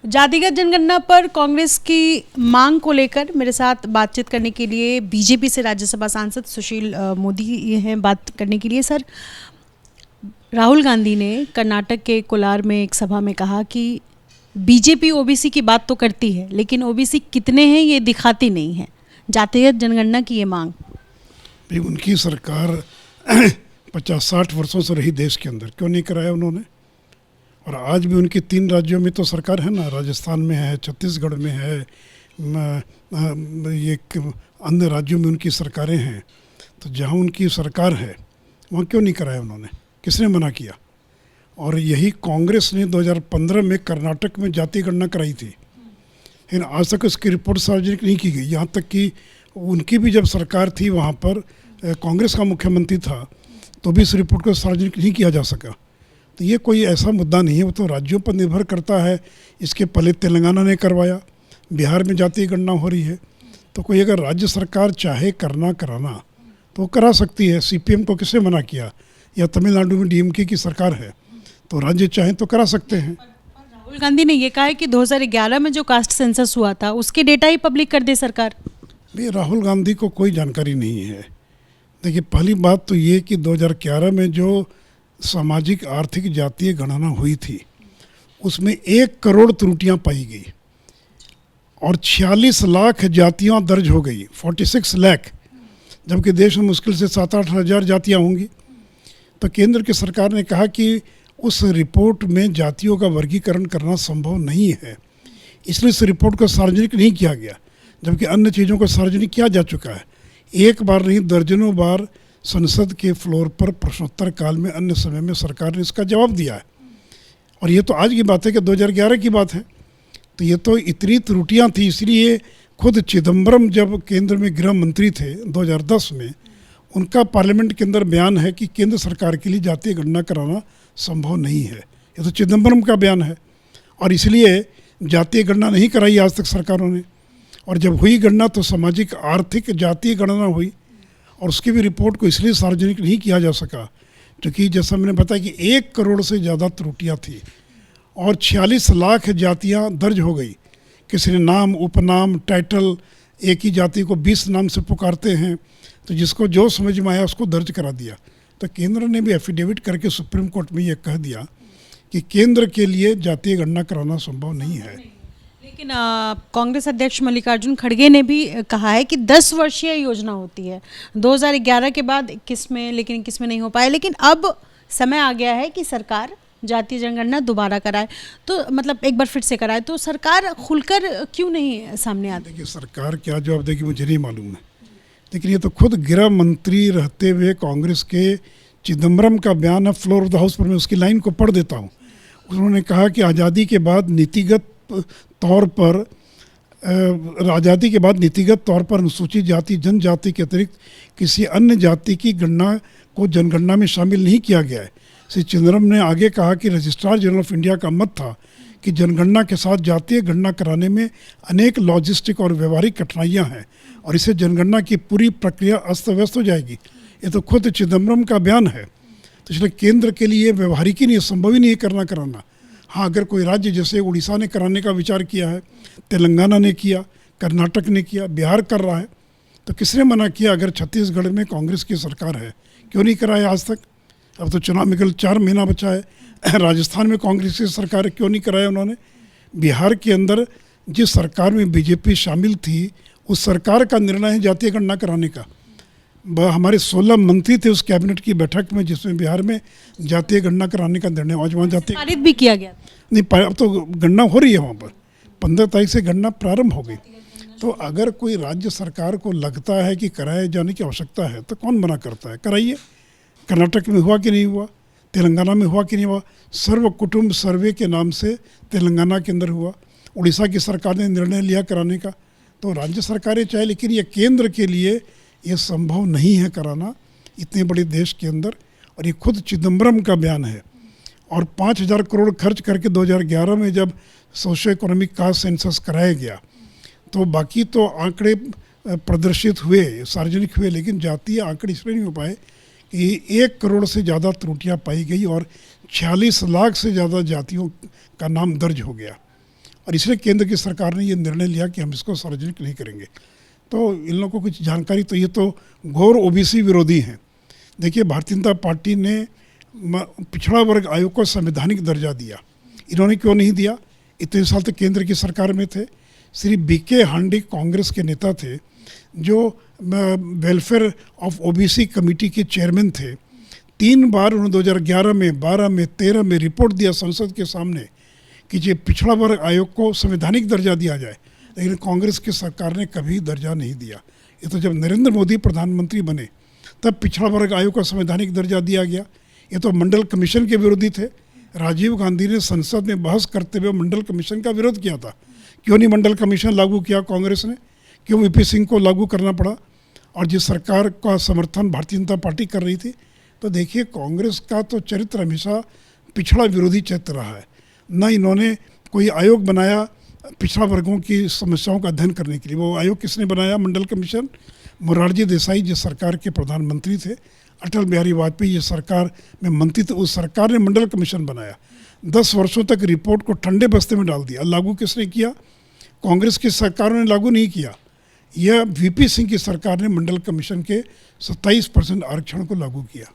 जातिगत जनगणना पर कांग्रेस की मांग को लेकर मेरे साथ बातचीत करने के लिए बीजेपी से राज्यसभा सांसद सुशील मोदी हैं बात करने के लिए। सर, राहुल गांधी ने कर्नाटक के कोलार में एक सभा में कहा कि बीजेपी ओबीसी की बात तो करती है लेकिन ओबीसी कितने हैं ये दिखाती नहीं है। जातिगत जनगणना की ये मांग भी उनकी सरकार 50-60 वर्षों से रही देश के अंदर, क्यों नहीं कराया उन्होंने? और आज भी उनकी 3 राज्यों में तो सरकार है ना, राजस्थान में है, छत्तीसगढ़ में है, ये अन्य राज्यों में उनकी सरकारें हैं। तो जहाँ उनकी सरकार है वहाँ क्यों नहीं कराया उन्होंने? किसने मना किया? और यही कांग्रेस ने 2015 में कर्नाटक में जाति गणना कराई थी, लेकिन आज तक उसकी रिपोर्ट सार्वजनिक नहीं की गई। यहाँ तक कि उनकी भी जब सरकार थी वहाँ पर कांग्रेस का मुख्यमंत्री था तो भी इस रिपोर्ट को सार्वजनिक नहीं किया जा सका। तो ये कोई ऐसा मुद्दा नहीं है, वो तो राज्यों पर निर्भर करता है। इसके पहले तेलंगाना ने करवाया, बिहार में जातीय गणना हो रही है। तो कोई अगर राज्य सरकार चाहे कराना तो वो करा सकती है। सीपीएम को किसने मना किया? या तमिलनाडु में डीएमके की सरकार है तो राज्य चाहें तो करा सकते हैं। राहुल गांधी ने ये कहा है कि 2011 में जो कास्ट सेंसस हुआ था उसके डेटा ही पब्लिक कर दे सरकार। भाई राहुल गांधी को कोई जानकारी नहीं है। देखिए, पहली बात तो ये कि 2011 में जो सामाजिक आर्थिक जातीय गणना हुई थी उसमें 1 करोड़ त्रुटियां पाई गई और 46 लाख जातियां दर्ज हो गई, 46 लाख, जबकि देश में मुश्किल से 7-8 हज़ार जातियां होंगी। तो केंद्र की सरकार ने कहा कि उस रिपोर्ट में जातियों का वर्गीकरण करना संभव नहीं है, इसलिए इस रिपोर्ट को सार्वजनिक नहीं किया गया, जबकि अन्य चीज़ों को सार्वजनिक किया जा चुका है। एक बार नहीं, दर्जनों बार संसद के फ्लोर पर प्रश्नोत्तर काल में अन्य समय में सरकार ने इसका जवाब दिया है। और ये तो आज की बात है कि 2011 की बात है। तो ये तो इतनी त्रुटियां थी, इसलिए खुद चिदम्बरम जब केंद्र में गृह मंत्री थे 2010 में, उनका पार्लियामेंट के अंदर बयान है कि केंद्र सरकार के लिए जातीय गणना कराना संभव नहीं है। ये तो चिदम्बरम का बयान है। और इसलिए जातीय गणना नहीं कराई आज तक सरकारों ने। और जब हुई गणना तो सामाजिक आर्थिक जातीय गणना हुई और उसकी भी रिपोर्ट को इसलिए सार्वजनिक नहीं किया जा सका क्योंकि जैसा मैंने बताया कि 1 करोड़ से ज़्यादा त्रुटियां थी और 46 लाख जातियां दर्ज हो गई। किसी ने नाम, उपनाम, टाइटल, एक ही जाति को 20 नाम से पुकारते हैं, तो जिसको जो समझ में आया उसको दर्ज करा दिया। तो केंद्र ने भी एफिडेविट करके सुप्रीम कोर्ट में ये कह दिया कि केंद्र के लिए जातीय गणना कराना संभव नहीं है। लेकिन कांग्रेस अध्यक्ष मल्लिकार्जुन खड़गे ने भी कहा है कि 10 वर्षीय योजना होती है, 2011 के बाद 21 में, लेकिन 21 में नहीं हो पाया। लेकिन अब समय आ गया है कि सरकार जातीय जनगणना दोबारा कराए, तो मतलब एक बार फिर से कराए। तो सरकार खुलकर क्यों नहीं सामने आती? देखिए, सरकार क्या जवाब देगी मुझे नहीं मालूम है, लेकिन ये तो खुद गृह मंत्री रहते हुए कांग्रेस के चिदम्बरम का बयान है फ्लोर ऑफ द हाउस पर। मैं उसकी लाइन को पढ़ देता हूँ। उन्होंने कहा कि आज़ादी के बाद नीतिगत तौर पर अनुसूचित जाति जनजाति के अतिरिक्त किसी अन्य जाति की गणना को जनगणना में शामिल नहीं किया गया है। श्री चिदम्बरम ने आगे कहा कि रजिस्ट्रार जनरल ऑफ इंडिया का मत था कि जनगणना के साथ जातीय गणना कराने में अनेक लॉजिस्टिक और व्यवहारिक कठिनाइयां हैं और इससे जनगणना की पूरी प्रक्रिया अस्त व्यस्त हो जाएगी। ये तो खुद चिदम्बरम का बयान है। तो इसलिए केंद्र के लिए व्यवहारिक ही नहीं, संभव ही नहीं कराना। हाँ, अगर कोई राज्य जैसे उड़ीसा ने कराने का विचार किया है, तेलंगाना ने किया, कर्नाटक ने किया, बिहार कर रहा है, तो किसने मना किया? अगर छत्तीसगढ़ में कांग्रेस की सरकार है, क्यों नहीं कराया आज तक? अब तो चुनाव में केवल 4 महीना बचा है। राजस्थान में कांग्रेस की सरकार है, क्यों नहीं कराया उन्होंने? बिहार के अंदर जिस सरकार में बीजेपी शामिल थी उस सरकार का निर्णय है जातीय गणना कराने का। हमारे 16 मंत्री थे उस कैबिनेट की बैठक में जिसमें बिहार में जातीय गणना कराने का निर्णय, आज वहाँ जातीय पारित भी किया गया नहीं। अब तो गणना हो रही है वहाँ पर, 15 तारीख से गणना प्रारंभ हो गई। तो अगर कोई राज्य सरकार को लगता है कि कराए जाने की आवश्यकता है तो कौन मना करता है? कराइए। कर्नाटक में हुआ कि नहीं हुआ? तेलंगाना में हुआ कि नहीं हुआ? सर्व कुटुंब सर्वे के नाम से तेलंगाना के अंदर हुआ। उड़ीसा की सरकार ने निर्णय लिया कराने का। तो राज्य सरकारें चाहे, लेकिन ये केंद्र के लिए ये संभव नहीं है कराना इतने बड़े देश के अंदर। और ये खुद चिदम्बरम का बयान है। और 5,000 करोड़ खर्च करके 2011 में जब सोशो इकोनॉमिक कास्ट सेंसस कराया गया तो बाकी तो आंकड़े प्रदर्शित हुए, सार्वजनिक हुए, लेकिन जातीय आंकड़े इसलिए नहीं हो पाए कि 1 करोड़ से ज़्यादा त्रुटियां पाई गई और 46 लाख से ज़्यादा जातियों का नाम दर्ज हो गया। और इसलिए केंद्र की सरकार ने ये निर्णय लिया कि हम इसको सार्वजनिक नहीं करेंगे। तो इन लोगों को कुछ जानकारी, तो ये तो घोर ओबीसी विरोधी हैं। देखिए, भारतीय जनता पार्टी ने पिछड़ा वर्ग आयोग को संवैधानिक दर्जा दिया। इन्होंने क्यों नहीं दिया? इतने साल तक केंद्र की सरकार में थे। श्री बीके हांडी कांग्रेस के नेता थे, जो वेलफेयर ऑफ ओबीसी कमेटी के चेयरमैन थे। 3 बार उन्होंने 2011 में, 12 में, 13 में रिपोर्ट दिया संसद के सामने कि ये पिछड़ा वर्ग आयोग को संवैधानिक दर्जा दिया जाए, लेकिन कांग्रेस की सरकार ने कभी दर्जा नहीं दिया। ये तो जब नरेंद्र मोदी प्रधानमंत्री बने तब पिछड़ा वर्ग आयोग को संवैधानिक दर्जा दिया गया। ये तो मंडल कमीशन के विरोधी थे। राजीव गांधी ने संसद में बहस करते हुए मंडल कमीशन का विरोध किया था। क्यों नहीं मंडल कमीशन लागू किया कांग्रेस ने? क्यों वीपी सिंह को लागू करना पड़ा? और जिस सरकार का समर्थन भारतीय जनता पार्टी कर रही थी। तो देखिए, कांग्रेस का तो चरित्र हमेशा पिछड़ा विरोधी चरित्र रहा है। न इन्होंने कोई आयोग बनाया पिछड़ा वर्गों की समस्याओं का अध्ययन करने के लिए। वो आयोग किसने बनाया? मंडल कमीशन। मोरारजी देसाई जिस सरकार के प्रधानमंत्री थे, अटल बिहारी वाजपेयी जिस सरकार में मंत्री थे, उस सरकार ने मंडल कमीशन बनाया। 10 वर्षों तक रिपोर्ट को ठंडे बस्ते में डाल दिया। लागू किसने किया? कांग्रेस की सरकारों ने लागू नहीं किया। यह वीपी सिंह की सरकार ने मंडल कमीशन के 27% आरक्षण को लागू किया।